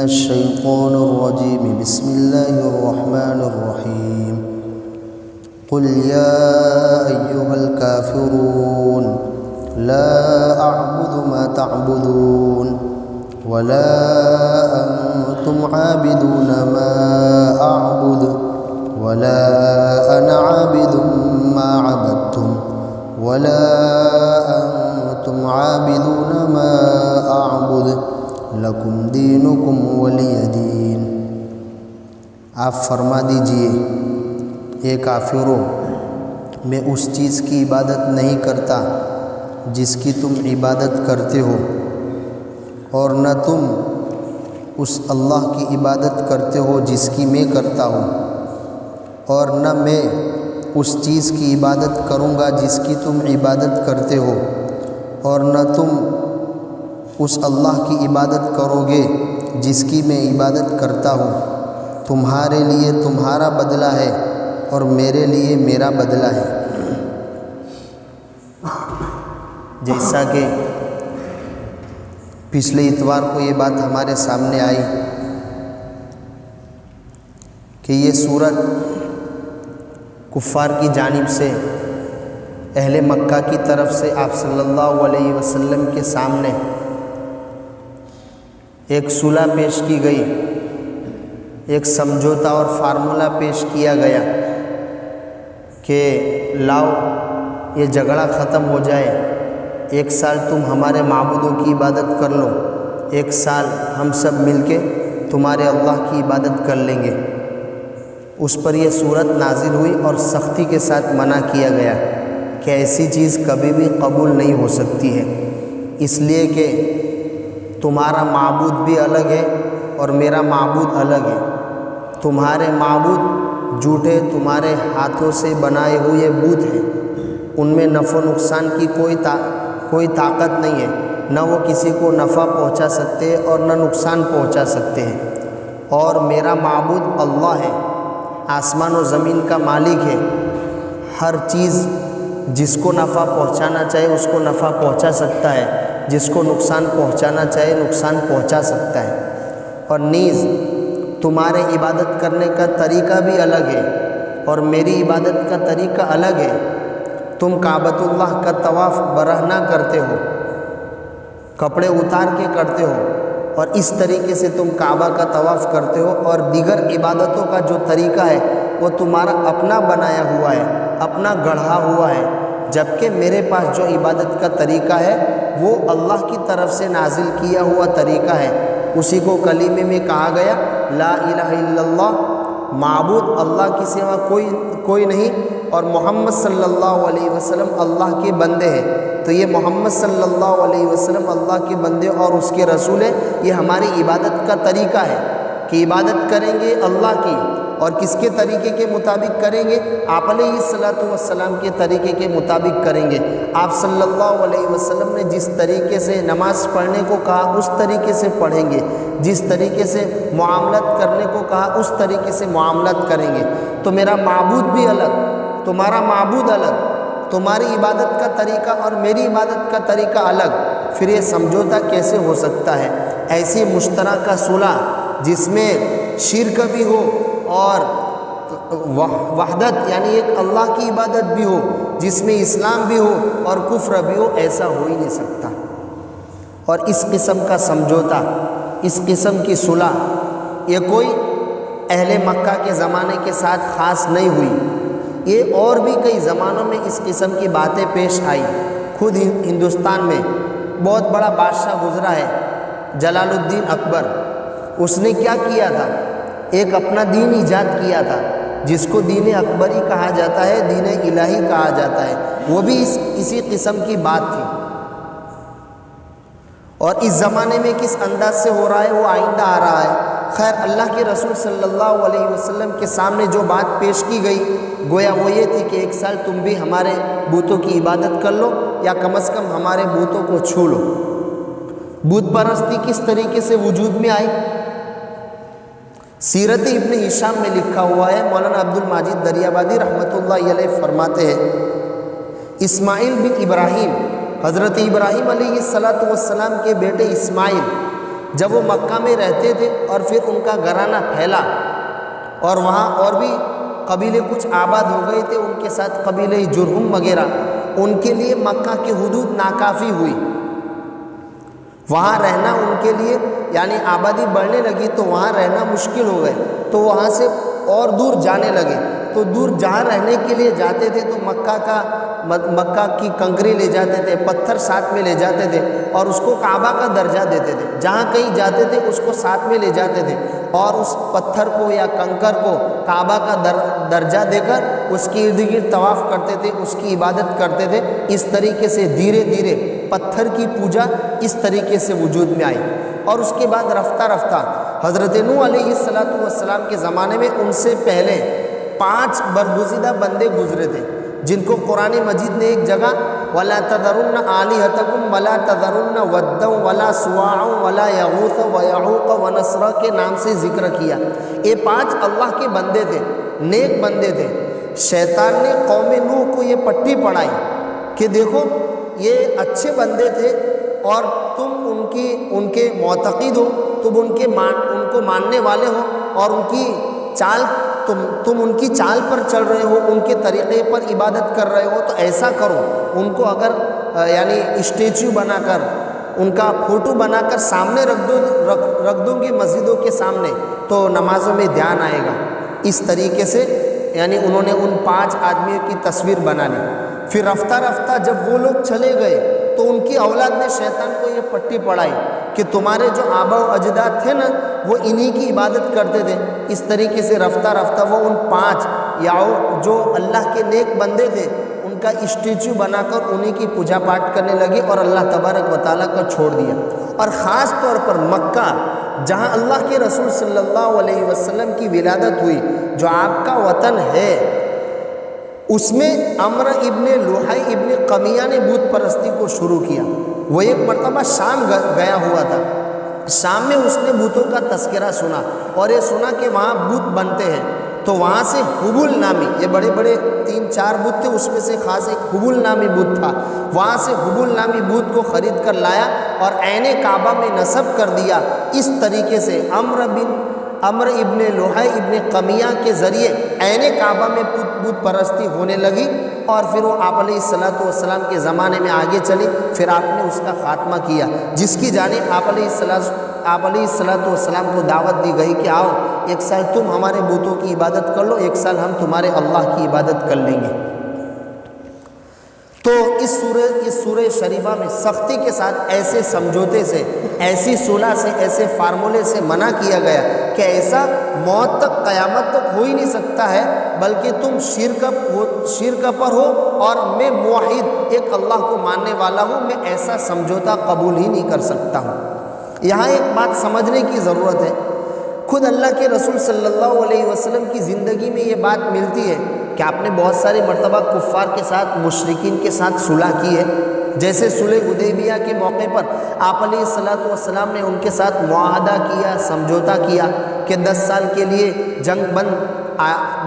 الشيطان الرجيم بسم الله الرحمن الرحيم قل يا أيها الكافرون لا أعبد ما تعبدون ولا أنتم عابدون ما أعبد ولا أنا عابد ما عبدتم ولا أنتم عابدون ما أعبد لکم دینکم ولی دین۔ آپ فرما دیجئے اے کافرو، میں اس چیز کی عبادت نہیں کرتا جس کی تم عبادت کرتے ہو، اور نہ تم اس اللہ کی عبادت کرتے ہو جس کی میں کرتا ہوں، اور نہ میں اس چیز کی عبادت کروں گا جس کی تم عبادت کرتے ہو، اور نہ تم اس اللہ کی عبادت کرو گے جس کی میں عبادت کرتا ہوں۔ تمہارے لیے تمہارا بدلہ ہے اور میرے لیے میرا بدلہ ہے۔ جیسا کہ پچھلے اتوار کو یہ بات ہمارے سامنے آئی کہ یہ سورت کفار کی جانب سے اہل مکہ کی طرف سے آپ صلی اللہ علیہ وسلم کے سامنے ایک صلح پیش کی گئی، ایک سمجھوتا اور فارمولہ پیش کیا گیا کہ لاؤ یہ جھگڑا ختم ہو جائے، 1 سال تم ہمارے معبودوں کی عبادت کر لو، 1 سال ہم سب مل کے تمہارے اللہ کی عبادت کر لیں گے۔ اس پر یہ صورت نازل ہوئی اور سختی کے ساتھ منع کیا گیا کہ ایسی چیز کبھی بھی قبول نہیں ہو سکتی ہے، اس لیے کہ تمہارا معبود بھی الگ ہے اور میرا معبود الگ ہے۔ تمہارے معبود جھوٹے تمہارے ہاتھوں سے بنائے ہوئے بت ہیں، ان میں نفع و نقصان کی کوئی طاقت نہیں ہے، نہ وہ کسی کو نفع پہنچا سکتے ہیں اور نہ نقصان پہنچا سکتے ہیں، اور میرا معبود اللہ ہے، آسمان و زمین کا مالک ہے، ہر چیز جس کو نفع پہنچانا چاہے اس کو نفع پہنچا سکتا ہے، جس کو نقصان پہنچانا چاہے نقصان پہنچا سکتا ہے۔ اور نیز تمہارے عبادت کرنے کا طریقہ بھی الگ ہے اور میری عبادت کا طریقہ الگ ہے۔ تم کعبۃ اللہ کا طواف برہنہ کرتے ہو، کپڑے اتار کے کرتے ہو، اور اس طریقے سے تم کعبہ کا طواف کرتے ہو، اور دیگر عبادتوں کا جو طریقہ ہے وہ تمہارا اپنا بنایا ہوا ہے، اپنا گڑھا ہوا ہے، جبکہ میرے پاس جو عبادت کا طریقہ ہے وہ اللہ کی طرف سے نازل کیا ہوا طریقہ ہے۔ اسی کو کلمے میں کہا گیا لا الہ الا اللہ، معبود اللہ کی سوا کوئی نہیں، اور محمد صلی اللہ علیہ وسلم اللہ کے بندے ہیں۔ تو یہ محمد صلی اللہ علیہ وسلم اللہ کے بندے اور اس کے رسول ہیں، یہ ہماری عبادت کا طریقہ ہے کہ عبادت کریں گے اللہ کی، اور کس کے طریقے کے مطابق کریں گے؟ آپ علیہ السلام کے طریقے کے مطابق کریں گے۔ آپ صلی اللہ علیہ وسلم نے جس طریقے سے نماز پڑھنے کو کہا اس طریقے سے پڑھیں گے، جس طریقے سے معاملت کرنے کو کہا اس طریقے سے معاملت کریں گے۔ تو میرا معبود بھی الگ، تمہارا معبود الگ، تمہاری عبادت کا طریقہ اور میری عبادت کا طریقہ الگ، پھر یہ سمجھوتا کیسے ہو سکتا ہے؟ ایسی مشترکہ صلح جس میں شرک بھی ہو اور وحدت یعنی ایک اللہ کی عبادت بھی ہو، جس میں اسلام بھی ہو اور کفر بھی ہو، ایسا ہو ہی نہیں سکتا۔ اور اس قسم کا سمجھوتا، اس قسم کی صلح یہ کوئی اہل مکہ کے زمانے کے ساتھ خاص نہیں ہوئی، یہ اور بھی کئی زمانوں میں اس قسم کی باتیں پیش آئی۔ خود ہندوستان میں بہت بڑا بادشاہ گزرا ہے جلال الدین اکبر، اس نے کیا کیا تھا؟ ایک اپنا دین ایجاد کیا تھا جس کو دین اکبری کہا جاتا ہے، دین الہی کہا جاتا ہے، وہ بھی اسی قسم کی بات تھی۔ اور اس زمانے میں کس انداز سے ہو رہا ہے وہ آئندہ آ رہا ہے۔ خیر، اللہ کے رسول صلی اللہ علیہ وسلم کے سامنے جو بات پیش کی گئی گویا وہ یہ تھی کہ 1 سال تم بھی ہمارے بتوں کی عبادت کر لو، یا کم از کم ہمارے بتوں کو چھو لو۔ بت پرستی کس طریقے سے وجود میں آئی؟ سیرت ابن ہشام میں لکھا ہوا ہے، مولانا عبد المجید دریابادی رحمۃ اللہ علیہ فرماتے ہیں اسماعیل بن ابراہیم، حضرت ابراہیم علیہ السلام کے بیٹے اسماعیل، جب وہ مکہ میں رہتے تھے اور پھر ان کا گھرانہ پھیلا اور وہاں اور بھی قبیلے کچھ آباد ہو گئے تھے ان کے ساتھ، قبیلے جرہم وغیرہ، ان کے لیے مکہ کی حدود ناکافی ہوئی، وہاں رہنا ان کے لیے یعنی آبادی بڑھنے لگی تو وہاں رہنا مشکل ہو گئے، تو وہاں سے اور دور جانے لگے، تو دور جہاں رہنے کے لیے جاتے تھے تو مکہ کی کنکری لے جاتے تھے، پتھر ساتھ میں لے جاتے تھے اور اس کو کعبہ کا درجہ دیتے تھے، جہاں کہیں جاتے تھے اس کو ساتھ میں لے جاتے تھے اور اس پتھر کو یا کنکر کو کعبہ کا درجہ دے کر اس کی ارد گرد طواف کرتے تھے، اس کی عبادت کرتے تھے۔ اس طریقے سے دھیرے دھیرے پتھر کی پوجا اس طریقے سے وجود میں آئی، اور اس کے بعد رفتہ رفتہ حضرت نوح علیہ السلام کے زمانے میں ان سے پہلے 5 برگزیدہ بندے گزرے تھے، جن کو قرآن مجید نے ایک جگہ وَلَا تَذَرُنَّ آلِهَتَكُمْ وَلَا تَذَرُنَّ وَدًّا وَلَا سُوَاعًا وَلَا يَغُوثَ وَيَعُوقَ وَنَسْرَ کے نام سے ذکر کیا۔ یہ 5 اللہ کے بندے تھے، نیک بندے تھے۔ شیطان نے قوم نوح کو یہ پٹی پڑھائی کہ دیکھو یہ اچھے بندے تھے اور تم ان کے معتقد ہو، تم ان کو ماننے والے ہو اور ان کی چال تم ان کی چال پر چل رہے ہو، ان کے طریقے پر عبادت کر رہے ہو، تو ایسا کرو ان کو اگر یعنی اسٹیچو بنا کر ان کا فوٹو بنا کر سامنے رکھ دوں گی مسجدوں کے سامنے تو نمازوں میں دھیان آئے گا۔ اس طریقے سے یعنی انہوں نے ان 5 آدمیوں کی تصویر بنا لی۔ پھر رفتہ رفتہ جب وہ لوگ چلے گئے تو ان کی اولاد نے شیطان کو یہ پٹی پڑھائی کہ تمہارے جو آبا و اجداد تھے نا وہ انہی کی عبادت کرتے تھے۔ اس طریقے سے رفتہ رفتہ وہ ان 5 جو اللہ کے نیک بندے تھے ان کا اسٹیچو بنا کر انہی کی پوجا پاٹ کرنے لگے اور اللہ تبارک و تعالیٰ کا چھوڑ دیا۔ اور خاص طور پر مکہ جہاں اللہ کے رسول صلی اللہ علیہ وسلم کی ولادت ہوئی، جو آپ کا وطن ہے، اس میں عمر ابن لوحی ابن قمیہ نے بت پرستی کو شروع کیا۔ وہ ایک مرتبہ شام گیا ہوا تھا، شام میں اس نے بتوں کا تذکرہ سنا اور یہ سنا کہ وہاں بت بنتے ہیں، تو وہاں سے حبل نامی، یہ بڑے بڑے 3-4 بت تھے، اس میں سے خاص ایک حبل نامی بت تھا، وہاں سے حبل نامی بت کو خرید کر لایا اور عین کعبہ میں نصب کر دیا۔ اس طریقے سے عمر ابن لوحی ابن قمیہ کے ذریعے عین کعبہ میں بت پرستی ہونے لگی، اور پھر وہ آپ علیہ السلام کے زمانے میں آگے چلی، پھر آپ نے اس کا خاتمہ کیا، جس کی جانب آپ علیہ السلام کو دعوت دی گئی کہ آؤ 1 سال تم ہمارے بتوں کی عبادت کر لو، 1 سال ہم تمہارے اللہ کی عبادت کر لیں گے۔ تو اس سورہ شریفہ میں سختی کے ساتھ ایسے سمجھوتے سے، ایسی صلح سے، ایسے فارمولے سے منع کیا گیا کہ ایسا موت تک، قیامت تک ہو ہی نہیں سکتا ہے، بلکہ تم شرک پر ہو اور میں موحد ایک اللہ کو ماننے والا ہوں، میں ایسا سمجھوتا قبول ہی نہیں کر سکتا ہوں۔ یہاں ایک بات سمجھنے کی ضرورت ہے، خود اللہ کے رسول صلی اللہ علیہ وسلم کی زندگی میں یہ بات ملتی ہے کہ آپ نے بہت ساری مرتبہ کفار کے ساتھ، مشرکین کے ساتھ صلح کی ہے، جیسے صلح حدیبیہ کے موقع پر آپ علیہ السلام نے ان کے ساتھ معاہدہ کیا، سمجھوتا کیا کہ 10 سال کے لیے جنگ بند،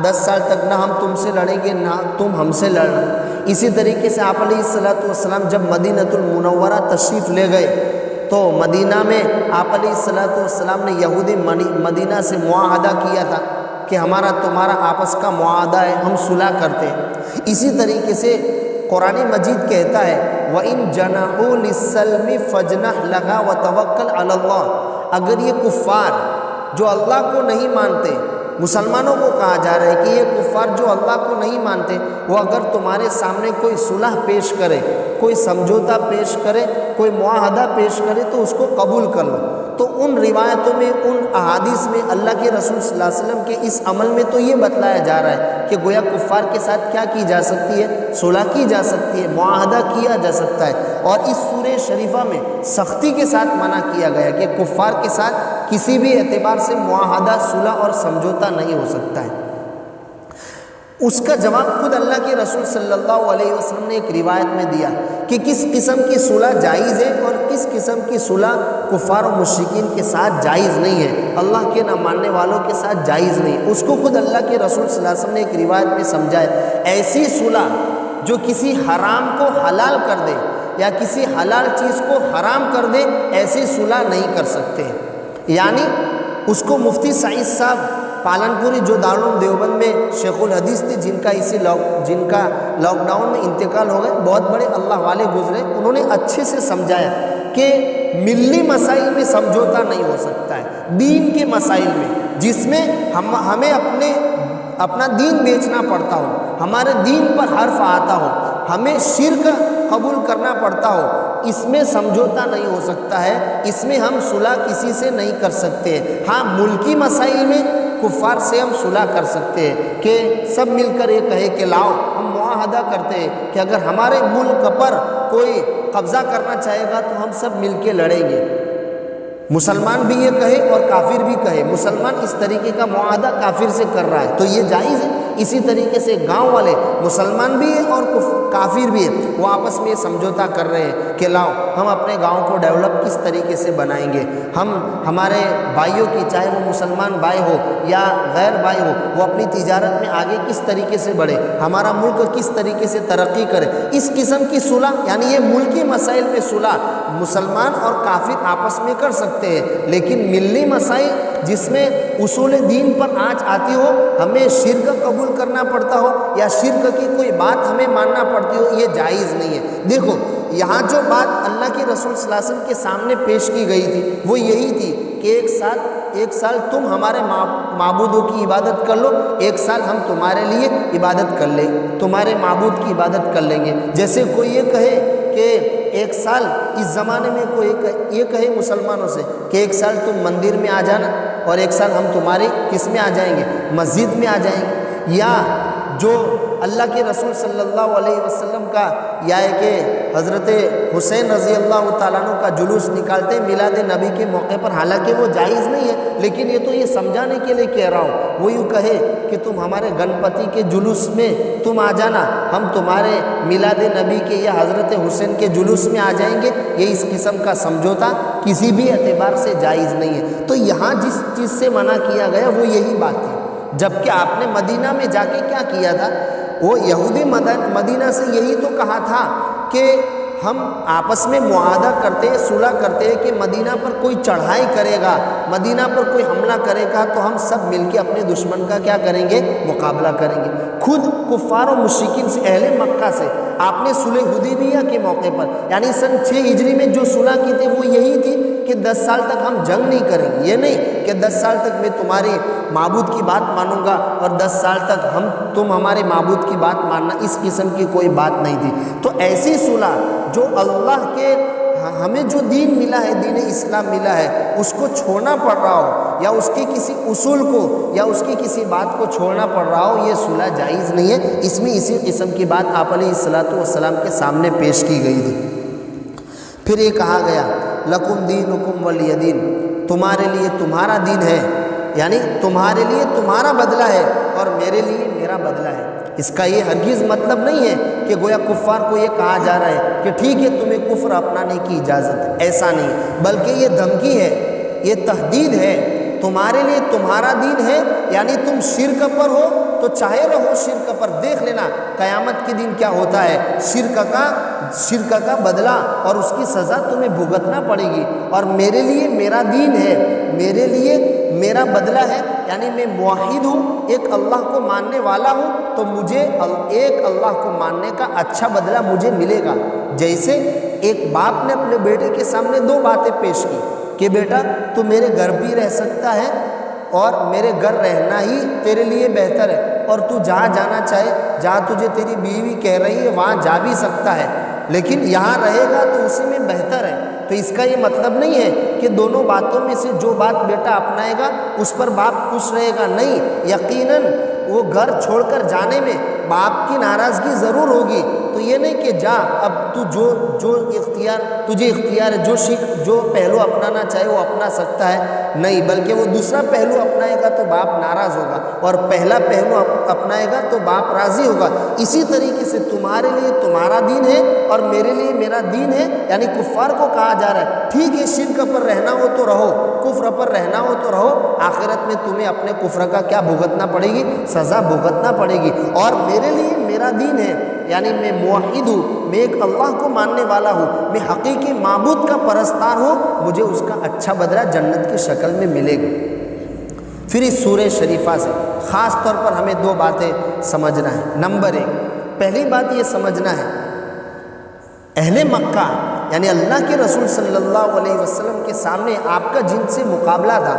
10 سال تک نہ ہم تم سے لڑیں گے نہ تم ہم سے لڑنا۔ اسی طریقے سے آپ علیہ السلام جب مدینۃ المنورہ تشریف لے گئے تو مدینہ میں آپ علیہ السلام نے یہودی مدینہ سے معاہدہ کیا تھا کہ ہمارا تمہارا آپس کا معاہدہ ہے، ہم صلح کرتے ہیں۔ اسی طریقے سے قرآن مجید کہتا ہے وَإِن جَنَحُوا لِلسَّلْمِ فَاجْنَحْ لَهَا وَتَوَكَّلْ عَلَى اللَّهِ۔ اگر یہ کفار جو اللہ کو نہیں مانتے، مسلمانوں کو کہا جا رہا ہے کہ یہ کفار جو اللہ کو نہیں مانتے، وہ اگر تمہارے سامنے کوئی صلح پیش کرے، کوئی سمجھوتا پیش کرے، کوئی معاہدہ پیش کرے تو اس کو قبول کر لو۔ تو ان روایتوں میں، ان احادیث میں اللہ کے رسول صلی اللہ علیہ وسلم کے اس عمل میں تو یہ بتلایا جا رہا ہے کہ گویا کفار کے ساتھ کیا کی جا سکتی ہے، صلح کی جا سکتی ہے، معاہدہ کیا جا سکتا ہے، اور اس سورہ شریفہ میں سختی کے ساتھ منع کیا گیا کہ کفار کے ساتھ کسی بھی اعتبار سے معاہدہ، صلح اور سمجھوتا نہیں ہو سکتا ہے۔ اس کا جواب خود اللہ کے رسول صلی اللہ علیہ وسلم نے ایک روایت میں دیا کہ کس قسم کی صلح جائز ہے اور کس قسم کی صلح کفار و مشرکین کے ساتھ جائز نہیں ہے، اللہ کے نہ ماننے والوں کے ساتھ جائز نہیں۔ اس کو خود اللہ کے رسول صلی اللہ علیہ وسلم نے ایک روایت میں سمجھا ہے، ایسی صلح جو کسی حرام کو حلال کر دے، یا کسی حلال چیز کو حرام کر دے، ایسی صلح نہیں کر سکتے ہیں۔ یعنی اس کو مفتی سعید صاحب پالنپوری جو دارالعلوم دیوبند میں شیخ الحدیث تھے، جن کا لاک ڈاؤن میں انتقال ہو گئے، بہت بڑے اللہ والے گزرے، انہوں نے اچھے سے سمجھایا کہ ملی مسائل میں سمجھوتا نہیں ہو سکتا ہے، دین کے مسائل میں جس میں ہمیں اپنا دین بیچنا پڑتا ہو، ہمارے دین پر حرف آتا ہو، ہمیں شرک قبول کرنا پڑتا ہو، اس میں سمجھوتا نہیں ہو سکتا ہے، اس میں ہم صلح کسی سے نہیں کر سکتے۔ ہاں ملکی مسائل میں کفار سے ہم صلح کر سکتے ہیں کہ سب مل کر یہ کہے کہ لاؤ، ہم معاہدہ کرتے ہیں کہ اگر ہمارے ملک پر کوئی قبضہ کرنا چاہے گا تو ہم سب مل کے لڑیں گے۔ مسلمان بھی یہ کہے اور کافر بھی کہے، مسلمان اس طریقے کا معاہدہ کافر سے کر رہا ہے تو یہ جائز ہے۔ اسی طریقے سے گاؤں والے مسلمان بھی ہیں اور کافر بھی ہیں، وہ آپس میں یہ سمجھوتا کر رہے ہیں کہ لاؤ ہم اپنے گاؤں کو ڈیولپ کس طریقے سے بنائیں گے، ہم ہمارے بھائیوں کی، چاہے وہ مسلمان بھائی ہو یا غیر بھائی ہو، وہ اپنی تجارت میں آگے کس طریقے سے بڑھے، ہمارا ملک کس طریقے سے ترقی کرے، اس قسم کی صلح، یعنی یہ ملکی مسائل میں صلح مسلمان اور کافر آپس میں کر سکتے ہیں۔ لیکن ملی مسائل جس میں اصول دین پر آنچ آتی ہو، ہمیں شرک قبول کرنا پڑتا ہو یا شرک کی کوئی بات ہمیں ماننا پڑتی ہو، یہ جائز نہیں ہے۔ دیکھو یہاں جو بات اللہ کے رسول صلی اللہ علیہ وسلم کے سامنے پیش کی گئی تھی وہ یہی تھی کہ ایک سال تم ہمارے معبودوں کی عبادت کر لو، ایک سال ہم تمہارے لیے عبادت کر لیں، تمہارے معبود کی عبادت کر لیں گے۔ جیسے کوئی یہ کہے کہ ایک سال، اس زمانے میں کوئی یہ کہے مسلمانوں سے کہ ایک سال تم مندر میں آ جانا اور ایک سال ہم تمہارے کس میں آ جائیں گے، مسجد میں آ جائیں گے، یا جو اللہ کے رسول صلی اللہ علیہ وسلم کا یا ہے کہ حضرت حسین رضی اللہ تعالیٰ عنہ کا جلوس نکالتے ہیں میلاد نبی کے موقع پر، حالانکہ وہ جائز نہیں ہے، لیکن یہ تو یہ سمجھانے کے لیے کہہ رہا ہوں۔ وہ یوں کہے کہ تم ہمارے گنپتی کے جلوس میں تم آ جانا، ہم تمہارے میلاد نبی کے یا حضرت حسین کے جلوس میں آ جائیں گے، یہ اس قسم کا سمجھوتا کسی بھی اعتبار سے جائز نہیں ہے۔ تو یہاں جس چیز سے منع کیا گیا وہ یہی بات تھی، جبکہ آپ نے مدینہ میں جا کے کیا کیا تھا، وہ یہودی مدینہ سے یہی تو کہا تھا کہ ہم آپس میں معاہدہ کرتے ہیں، صلح کرتے ہیں کہ مدینہ پر کوئی چڑھائی کرے گا، مدینہ پر کوئی حملہ کرے گا تو ہم سب مل کے اپنے دشمن کا کیا کریں گے، مقابلہ کریں گے۔ خود کفار و مشرکین سے، اہل مکہ سے آپ نے صلح حدیبیہ کے موقع پر، یعنی سن 6 ہجری میں جو صلح کی تھی وہ یہی تھی کہ 10 سال تک ہم جنگ نہیں کریں گے، یہ نہیں کہ 10 سال تک میں تمہاری معبود کی بات مانوں گا اور 10 سال تک تم ہمارے معبود کی بات ماننا، اس قسم کی کوئی بات نہیں تھی۔ تو ایسی صلح جو اللہ کے، ہمیں جو دین ملا ہے، دین اسلام ملا ہے، اس کو چھوڑنا پڑ رہا ہو یا اس کے کسی اصول کو یا اس کی کسی بات کو چھوڑنا پڑ رہا ہو، یہ صلح جائز نہیں ہے۔ اس میں اسی قسم کی بات آپ علیہ الصلوۃ والسلام کے سامنے پیش کی گئی تھی۔ پھر یہ کہا گیا لکم دینکم ولی دین، تمہارے لیے تمہارا دین ہے، یعنی تمہارے لیے تمہارا بدلہ ہے اور میرے لیے میرا بدلہ ہے۔ اس کا یہ ہرگز مطلب نہیں ہے کہ گویا کفار کو یہ کہا جا رہا ہے کہ ٹھیک ہے تمہیں کفر اپنانے کی اجازت ہے، ایسا نہیں، بلکہ یہ دھمکی ہے، یہ تہدید ہے، تمہارے لیے تمہارا دین ہے، یعنی تم شرک پر ہو تو چاہے رہو شرک پر، دیکھ لینا قیامت کے دن کیا ہوتا ہے، شرک کا بدلہ اور اس کی سزا تمہیں بھگتنا پڑے گی۔ اور میرے لیے میرا دین ہے، میرے لیے میرا بدلہ ہے، یعنی میں موحد ہوں، ایک اللہ کو ماننے والا ہوں، تو مجھے ایک اللہ کو ماننے کا اچھا بدلہ مجھے ملے گا۔ جیسے ایک باپ نے اپنے بیٹے کے سامنے 2 باتیں پیش کی کہ بیٹا تو میرے گھر بھی رہ سکتا ہے اور میرے گھر رہنا ہی تیرے لیے بہتر ہے، اور تو جہاں جانا چاہے، جہاں تجھے تیری بیوی کہہ رہی ہے وہاں جا بھی سکتا ہے، لیکن یہاں رہے گا تو اسی میں بہتر ہے۔ تو اس کا یہ مطلب نہیں ہے کہ دونوں باتوں میں سے جو بات بیٹا اپنائے گا اس پر باپ خوش رہے گا، نہیں، یقیناً وہ گھر چھوڑ کر جانے میں باپ کی ناراضگی ضرور ہوگی۔ تو یہ نہیں کہ جا، اب تو جو اختیار تجھے اختیار ہے، جو پہلو اپنانا چاہے وہ اپنا سکتا ہے، نہیں، بلکہ وہ دوسرا پہلو اپنائے گا تو باپ ناراض ہوگا اور پہلا پہلو اپنائے گا تو باپ راضی ہوگا۔ اسی طریقے سے تمہارے لیے تمہارا دین ہے اور میرے لیے میرا دین ہے، یعنی کفار کو کہا جا رہا ہے ٹھیک ہے شرک پر رہنا ہو تو رہو، کفر پر رہنا ہو تو رہو، آخرت میں تمہیں اپنے کفر کا کیا بھگتنا پڑے گی؟ سزا بھگتنا پڑے گی۔ اور میرے لیے میرا دین ہے، یعنی میں موحد ہوں، میں ایک اللہ کو ماننے والا ہوں، میں حقیقی معبود کا پرستار ہوں، مجھے اس کا اچھا بدلہ جنت کی شکل میں ملے گا۔ پھر اس سورہ شریفہ سے خاص طور پر ہمیں دو باتیں سمجھنا ہے۔ نمبر ایک، پہلی بات یہ سمجھنا ہے، اہل مکہ یعنی اللہ کے رسول صلی اللہ علیہ وسلم کے سامنے آپ کا جن سے مقابلہ تھا،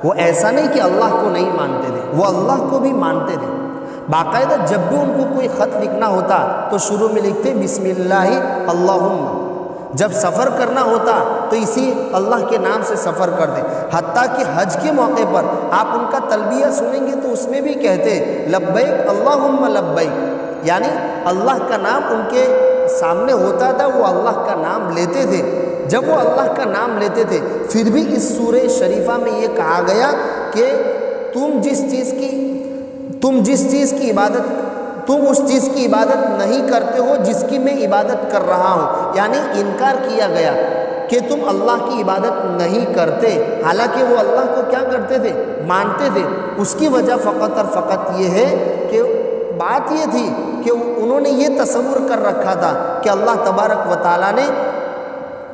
وہ ایسا نہیں کہ اللہ کو نہیں مانتے تھے، وہ اللہ کو بھی مانتے تھے۔ باقاعدہ جب بھی ان کو کوئی خط لکھنا ہوتا تو شروع میں لکھتے بسم اللہ اللہم، جب سفر کرنا ہوتا تو اسی اللہ کے نام سے سفر کرتے، حتیٰ کہ حج کے موقع پر آپ ان کا تلبیہ سنیں گے تو اس میں بھی کہتے لبیک اللہم لبیک، یعنی اللہ کا نام ان کے سامنے ہوتا تھا، وہ اللہ کا نام لیتے تھے۔ جب وہ اللہ کا نام لیتے تھے، پھر بھی اس سورہ شریفہ میں یہ کہا گیا کہ تم اس چیز کی عبادت نہیں کرتے ہو جس کی میں عبادت کر رہا ہوں، یعنی انکار کیا گیا کہ تم اللہ کی عبادت نہیں کرتے، حالانکہ وہ اللہ کو کیا کرتے تھے؟ مانتے تھے۔ اس کی وجہ فقط اور فقط یہ ہے کہ بات یہ تھی کہ انہوں نے یہ تصور کر رکھا تھا کہ اللہ تبارک و تعالیٰ نے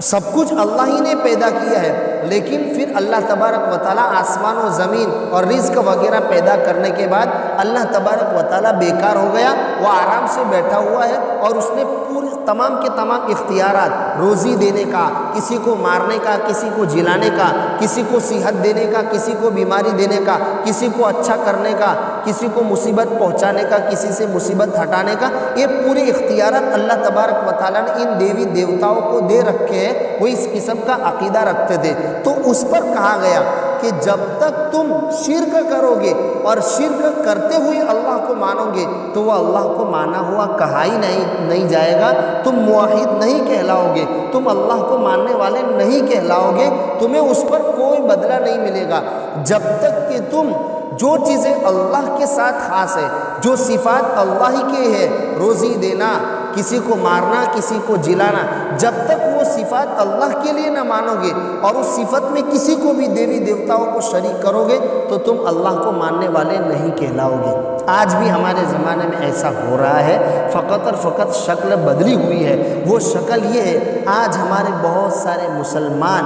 سب کچھ اللہ ہی نے پیدا کیا ہے، لیکن پھر اللہ تبارک و تعالیٰ آسمان و زمین اور رزق وغیرہ پیدا کرنے کے بعد اللہ تبارک و تعالیٰ بیکار ہو گیا، وہ آرام سے بیٹھا ہوا ہے اور اس نے پورے تمام کے تمام اختیارات، روزی دینے کا، کسی کو مارنے کا، کسی کو جلانے کا، کسی کو صحت دینے کا، کسی کو بیماری دینے کا، کسی کو اچھا کرنے کا، کسی کو مصیبت پہنچانے کا، کسی سے مصیبت ہٹانے کا، یہ پورے اختیارات اللہ تبارک و تعالیٰ نے ان دیوی دیوتاؤں کو دے رکھے ہیں۔ وہ اس قسم کا عقیدہ رکھتے تھے، تو اس پر کہا گیا کہ جب تک تم شرک کرو گے اور شرک کرتے ہوئے اللہ کو مانو گے تو وہ اللہ کو مانا ہوا کہا ہی نہیں جائے گا، تم موحد نہیں کہلاؤ گے، تم اللہ کو ماننے والے نہیں کہلاؤ گے، تمہیں اس پر کوئی بدلہ نہیں ملے گا جب تک کہ تم جو چیزیں اللہ کے ساتھ خاص ہے، جو صفات اللہ ہی کے ہے، روزی دینا، کسی کو مارنا، کسی کو جلانا، جب تک وہ صفات اللہ کے لیے نہ مانو گے اور اس صفت میں کسی کو بھی دیوی دیوتاؤں کو شریک کرو گے تو تم اللہ کو ماننے والے نہیں کہلاؤ گے۔ آج بھی ہمارے زمانے میں ایسا ہو رہا ہے، فقط اور فقط شکل بدلی ہوئی ہے۔ وہ شکل یہ ہے، آج ہمارے بہت سارے مسلمان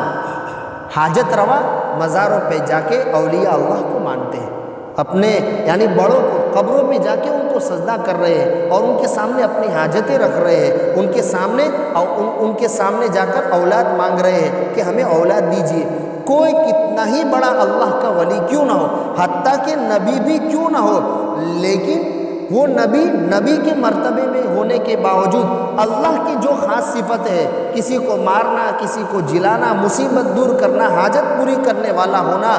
حاجت روا مزاروں پہ جا کے اولیاء اللہ کو مانتے ہیں، اپنے یعنی بڑوں کو قبروں پہ جا کے ان کو سجدہ کر رہے ہیں اور ان کے سامنے اپنی حاجتیں رکھ رہے ہیں، ان کے سامنے جا کر اولاد مانگ رہے ہیں کہ ہمیں اولاد دیجیے۔ کوئی کتنا ہی بڑا اللہ کا ولی کیوں نہ ہو، حتیٰ کہ نبی بھی کیوں نہ ہو، لیکن وہ نبی کے مرتبے میں ہونے کے باوجود اللہ کی جو خاص صفت ہے، کسی کو مارنا، کسی کو جلانا، مصیبت دور کرنا، حاجت پوری کرنے والا ہونا،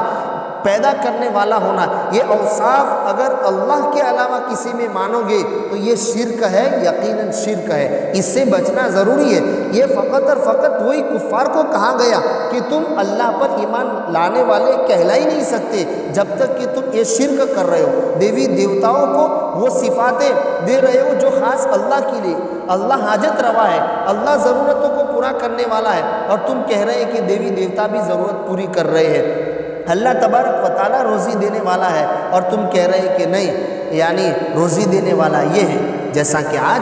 پیدا کرنے والا ہونا، یہ اوصاف اگر اللہ کے علاوہ کسی میں مانو گے تو یہ شرک ہے، یقیناً شرک ہے، اس سے بچنا ضروری ہے۔ یہ فقط اور فقط وہی کفار کو کہا گیا کہ تم اللہ پر ایمان لانے والے کہلا ہی نہیں سکتے جب تک کہ تم یہ شرک کر رہے ہو، دیوی دیوتاؤں کو وہ صفاتیں دے رہے ہو جو خاص اللہ کے لیے۔ اللہ حاجت روا ہے، اللہ ضرورتوں کو پورا کرنے والا ہے، اور تم کہہ رہے ہیں کہ دیوی دیوتا بھی ضرورت پوری کر رہے ہیں۔ اللہ تبارک و تعالیٰ روزی دینے والا ہے اور تم کہہ رہے کہ نہیں، یعنی روزی دینے والا یہ ہے۔ جیسا کہ آج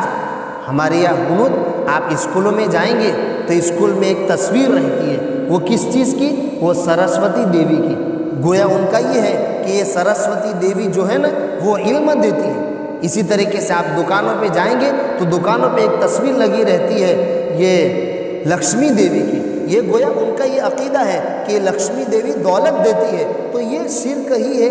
ہمارے یہاں ہنود، آپ اسکولوں میں جائیں گے تو اسکول میں ایک تصویر رہتی ہے، وہ کس چیز کی؟ وہ سرسوتی دیوی کی۔ گویا ان کا یہ ہے کہ یہ سرسوتی دیوی جو ہے نا وہ علم دیتی ہے۔ اسی طریقے سے آپ دکانوں پہ جائیں گے تو دکانوں پہ ایک تصویر لگی رہتی ہے یہ لکشمی دیوی کی۔ یہ گویا ان کا یہ عقیدہ ہے کہ لکشمی دیوی دولت دیتی ہے، تو یہ شرک ہی ہے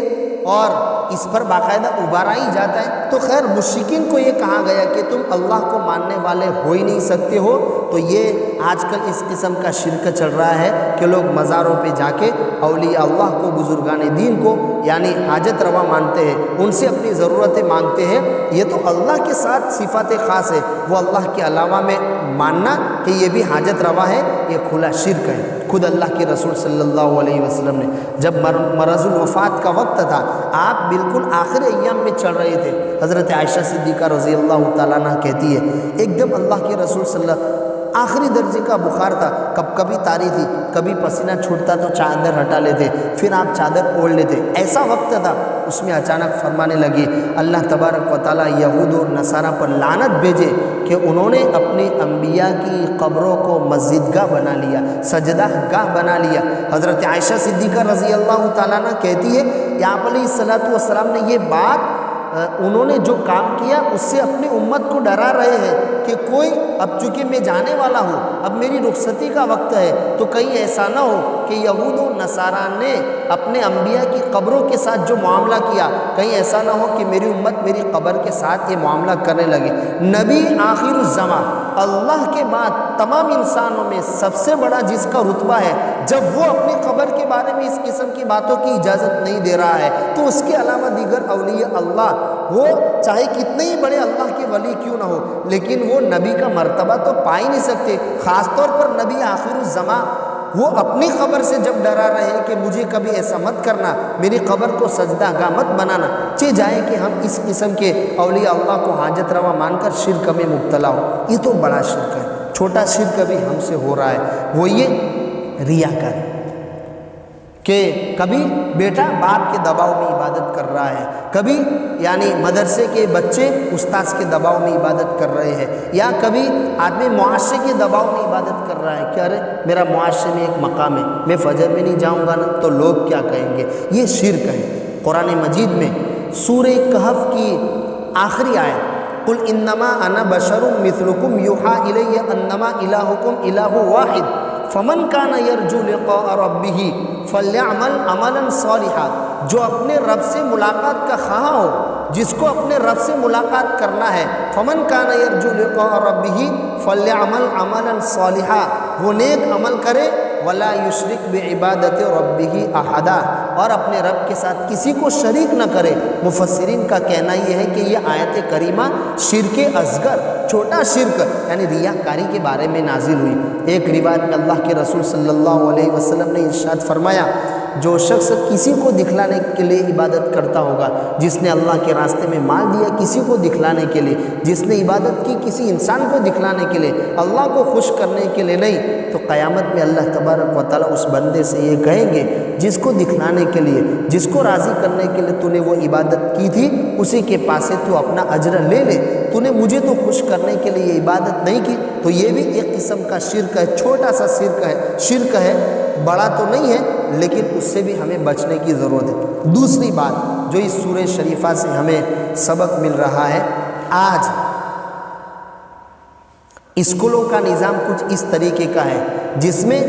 اور اس پر باقاعدہ ابھارا ہی جاتا ہے۔ تو خیر مشرکین کو یہ کہا گیا کہ تم اللہ کو ماننے والے ہو ہی نہیں سکتے ہو، تو یہ آج کل اس قسم کا شرک چل رہا ہے کہ لوگ مزاروں پہ جا کے اولیاء اللہ کو، بزرگان دین کو یعنی حاجت روا مانتے ہیں، ان سے اپنی ضرورتیں مانگتے ہیں۔ یہ تو اللہ کے ساتھ صفات خاص ہے، وہ اللہ کے علاوہ میں ماننا کہ یہ بھی حاجت روا ہے، یہ کھلا شرک ہے۔ خود اللہ کے رسول صلی اللہ علیہ وسلم نے جب مرض الوفات کا وقت تھا، آپ بالکل آخر ایام میں چل رہے تھے، حضرت عائشہ صدیقہ رضی اللہ تعالیٰ عنہ کہتی ہے ایک دم اللہ کے رسول صلی اللہ آخری درجے کا بخار تھا، کبھی تاری تھی، کبھی پسینہ چھوٹتا تو چادر ہٹا لیتے، پھر آپ چادر اوڑھ لیتے، ایسا وقت تھا۔ اس میں اچانک فرمانے لگے اللہ تبارک و تعالیٰ یہود و نصارہ پر لعنت بھیجے کہ انہوں نے اپنے انبیاء کی قبروں کو مسجد گاہ بنا لیا، سجدہ گاہ بنا لیا۔ حضرت عائشہ صدیقہ رضی اللہ تعالیٰ عنہ کہتی ہے کہ آپ علیہ السلام نے یہ بات انہوں نے جو کام کیا اس سے اپنی امت کو ڈرا رہے ہیں کہ کوئی اب چونکہ میں جانے والا ہوں، اب میری رخصتی کا وقت ہے، تو کہیں ایسا نہ ہو کہ یہود و نصارہ نے اپنے انبیاء کی قبروں کے ساتھ جو معاملہ کیا، کہیں ایسا نہ ہو کہ میری امت میری قبر کے ساتھ یہ معاملہ کرنے لگے۔ نبی آخر الزمان، اللہ کے بعد تمام انسانوں میں سب سے بڑا جس کا رتبہ ہے، جب وہ اپنی قبر کے بارے میں اس قسم کی باتوں کی اجازت نہیں دے رہا ہے تو اس کے علاوہ دیگر اولیاء اللہ، وہ چاہے کتنے ہی بڑے اللہ کے ولی کیوں نہ ہو، لیکن وہ نبی کا مرتبہ تو پا ہی نہیں سکتے۔ خاص طور پر نبی آخر الزمان، وہ اپنی قبر سے جب ڈرا رہے کہ مجھے کبھی ایسا مت کرنا، میری قبر کو سجدہ گاہ مت بنانا، جائے کہ ہم اس قسم کے اولیاء اللہ کو حاجت روا مان کر شرک میں مبتلا ہو۔ یہ تو بڑا شرک ہے۔ چھوٹا شرک بھی ہم سے ہو رہا ہے، وہ یہ ریاکاری کہ کبھی بیٹا باپ کے دباؤ میں عبادت کر رہا ہے، کبھی یعنی مدرسے کے بچے استاذ کے دباؤ میں عبادت کر رہے ہیں، یا کبھی آدمی معاشرے کے دباؤ میں عبادت کر رہا ہے کہ ارے میرا معاشرے میں ایک مقام ہے، میں فجر میں نہیں جاؤں گا نا تو لوگ کیا کہیں گے۔ یہ شرک ہے۔ قرآن مجید میں سورہ کہف کی آخری آیت قل انما انا بشر مثلکم یوحی الی انما الہکم الہ واحد فمن کان یرجو لقاء ربہ فلیعمل عملا صالحا، جو اپنے رب سے ملاقات کا خواہاں ہو، جس کو اپنے رب سے ملاقات کرنا ہے، فمن کان یرجو لقاء ربہ فلیعمل عملا صالحا، وہ نیک عمل کرے، ولا یشرک بعبادت ربہ احدا، اور اپنے رب کے ساتھ کسی کو شریک نہ کرے۔ مفسرین کا کہنا یہ ہے کہ یہ آیت کریمہ شرک اصغر، چھوٹا شرک یعنی ریاکاری کے بارے میں نازل ہوئی۔ ایک روایت میں اللہ کے رسول صلی اللہ علیہ وسلم نے ارشاد فرمایا، جو شخص کسی کو دکھلانے کے لیے عبادت کرتا ہوگا، جس نے اللہ کے راستے میں مال دیا کسی کو دکھلانے کے لیے، جس نے عبادت کی کسی انسان کو دکھلانے کے لیے، اللہ کو خوش کرنے کے لیے نہیں، تو قیامت میں اللہ تبارک و تعالیٰ اس بندے سے یہ کہیں گے جس کو دکھلانے کے لیے، جس کو راضی کرنے کے لیے تو نے وہ عبادت کی تھی، اسی کے پاس سے تو اپنا اجر لے لے، تو نے مجھے تو خوش کرنے کے لیے یہ عبادت نہیں کی۔ تو یہ بھی ایک قسم کا شرک ہے، چھوٹا سا شرک ہے، بڑا تو نہیں ہے، لیکن اس سے بھی ہمیں بچنے کی ضرورت ہے۔ دوسری بات جو اس سورہ شریفہ سے ہمیں سبق مل رہا ہے، آج اسکولوں کا نظام کچھ اس طریقے کا ہے جس میں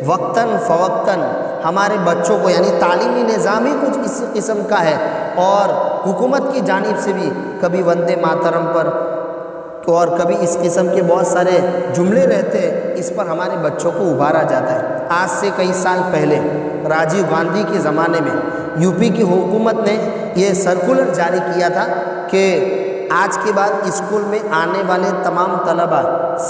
وقتاً فوقتاً ہمارے بچوں کو، یعنی تعلیمی نظام ہی کچھ اسی قسم کا ہے، اور حکومت کی جانب سے بھی کبھی وندے ماترم پر اور کبھی اس قسم کے بہت سارے جملے رہتے ہیں، اس پر ہمارے بچوں کو ابھارا جاتا ہے۔ آج سے کئی سال پہلے راجیو گاندھی کے زمانے میں یو پی کی حکومت نے یہ سرکولر جاری کیا تھا کہ آج کے بعد اسکول میں آنے والے تمام طلبہ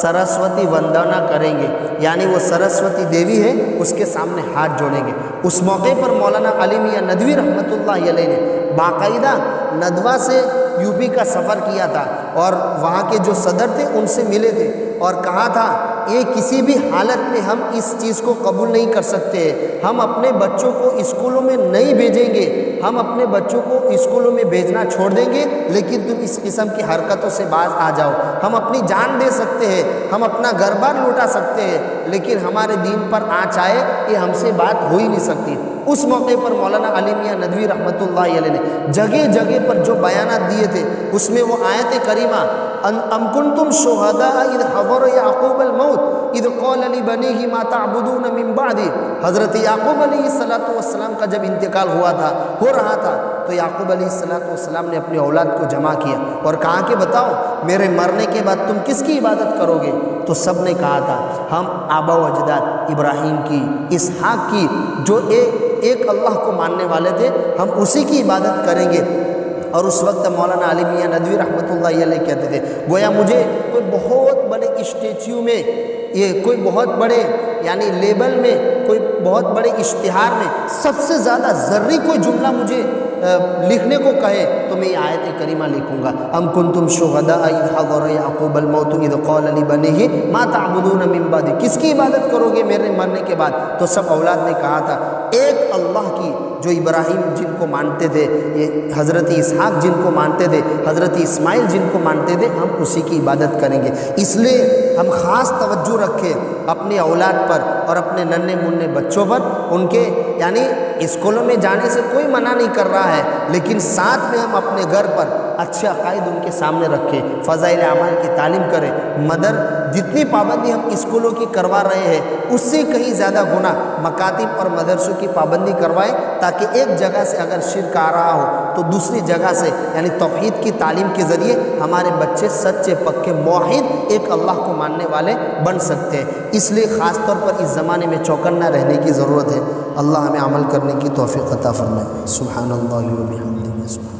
سرسوتی وندنا کریں گے، یعنی وہ سرسوتی دیوی ہے اس کے سامنے ہاتھ جوڑیں گے۔ اس موقع پر مولانا علی میاں ندوی رحمۃ اللہ علیہ نے باقاعدہ ندوہ سے یو پی کا سفر کیا تھا، اور وہاں کے جو صدر تھے ان سے ملے تھے، اور کہا تھا یہ کسی بھی حالت میں ہم اس چیز کو قبول نہیں کر سکتے، ہم اپنے بچوں کو اسکولوں میں نہیں بھیجیں گے، ہم اپنے بچوں کو اسکولوں میں بھیجنا چھوڑ دیں گے، لیکن تم اس قسم کی حرکتوں سے باز آ جاؤ۔ ہم اپنی جان دے سکتے ہیں، ہم اپنا گھر بار لوٹا سکتے ہیں، لیکن ہمارے دین پر آنچ آئے یہ ہم سے بات ہو ہی نہیں سکتی۔ اس موقع پر مولانا علی میاں ندوی رحمۃ اللہ علیہ نے جگہ جگہ پر جو بیانات دیے تھے، اس میں وہ آیت کریمہ ام کنتم شہداء اذ حضر یعقوب الموت اذ قال لبنیہ ما تعبدون من بعدی، حضرت یعقوب علیہ السلام کا جب انتقال ہو رہا تھا تو یعقوب علیہ السلام نے اپنی اولاد کو جمع کیا اور کہا کہ بتاؤ میرے مرنے کے بعد تم کس کی عبادت کرو گے؟ تو سب نے کہا تھا ہم آبا و اجداد ابراہیم کی، اسحاق کی، جو ایک اللہ کو ماننے والے تھے، ہم اسی کی عبادت کریں گے۔ اور اس وقت مولانا علی میاں ندوی رحمۃ اللہ علیہ کہتے تھے گویا مجھے کوئی بہت بڑے اسٹیچیو میں، یہ کوئی بہت بڑے یعنی لیبل میں، کوئی بہت بڑے اشتہار میں سب سے زیادہ ذری کوئی جملہ مجھے لکھنے کو کہے تو میں یہ آیت کریمہ لکھوں گا، ام کنتم شہداء اذ حضر یعقوب الموت اذ قال لبنیہ ما تعبدون من بعدی، کس کی عبادت کرو گے میرے مرنے کے بعد؟ تو سب اولاد نے کہا تھا ایک اللہ کی، جو ابراہیم جن کو مانتے تھے، یہ حضرت اسحاق جن کو مانتے تھے، حضرت اسماعیل جن کو مانتے تھے، ہم اسی کی عبادت کریں گے۔ اس لیے ہم خاص توجہ رکھیں اپنی اولاد پر اور اپنے ننھے منھے بچوں پر، ان کے یعنی اسکولوں میں جانے سے کوئی منع نہیں کر رہا ہے، لیکن ساتھ میں ہم اپنے گھر پر اچھے عقائد ان کے سامنے رکھیں، فضائل اعمال کی تعلیم کریں۔ مدر جتنی پابندی ہم اسکولوں کی کروا رہے ہیں اس سے کہیں زیادہ گنا مکاتب اور مدرسوں کی پابندی کروائیں، تاکہ ایک جگہ سے اگر شرک آ رہا ہو تو دوسری جگہ سے یعنی توحید کی تعلیم کے ذریعے ہمارے بچے سچے پکے موحد ایک اللہ کو ماننے والے بن سکتے ہیں۔ اس لیے خاص طور پر اس زمانے میں چوکنا رہنے کی ضرورت ہے۔ اللہ ہمیں عمل کرنے کی توفیق عطا فرمائے۔ سبحان اللہ و بحمدہ۔